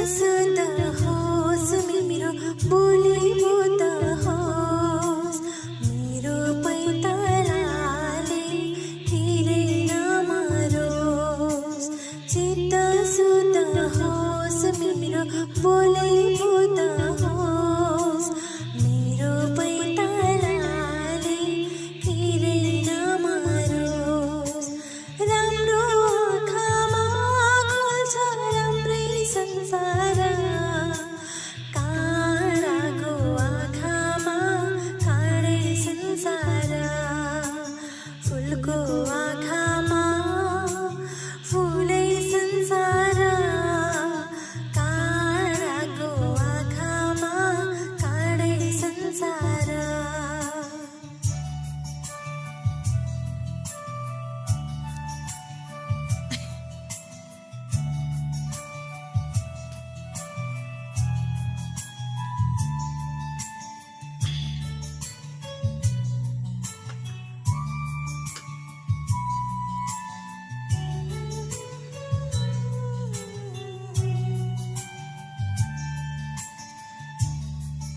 सुन्दा होस् मेरो बोली बोल्दा होस् मेरो पैतालाले धेरै नमरोस् चित्त सुन्दा होस् मेरो बोली बोल्दा होस् मेरो पैतालाले धेरै नमरोस् राम्रो आँखामा खोल्छ राम्रै संसार काँडाको आँखामा काँडै संसार फुलको आँखामा फुलै संसार काँडाको आँखामा काँडै संसार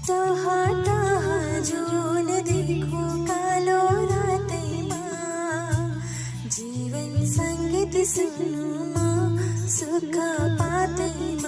टहा टहा जुन देखो कालो रातैमा जीवन सङ्गीत सुन्नुमा सुख पातैमा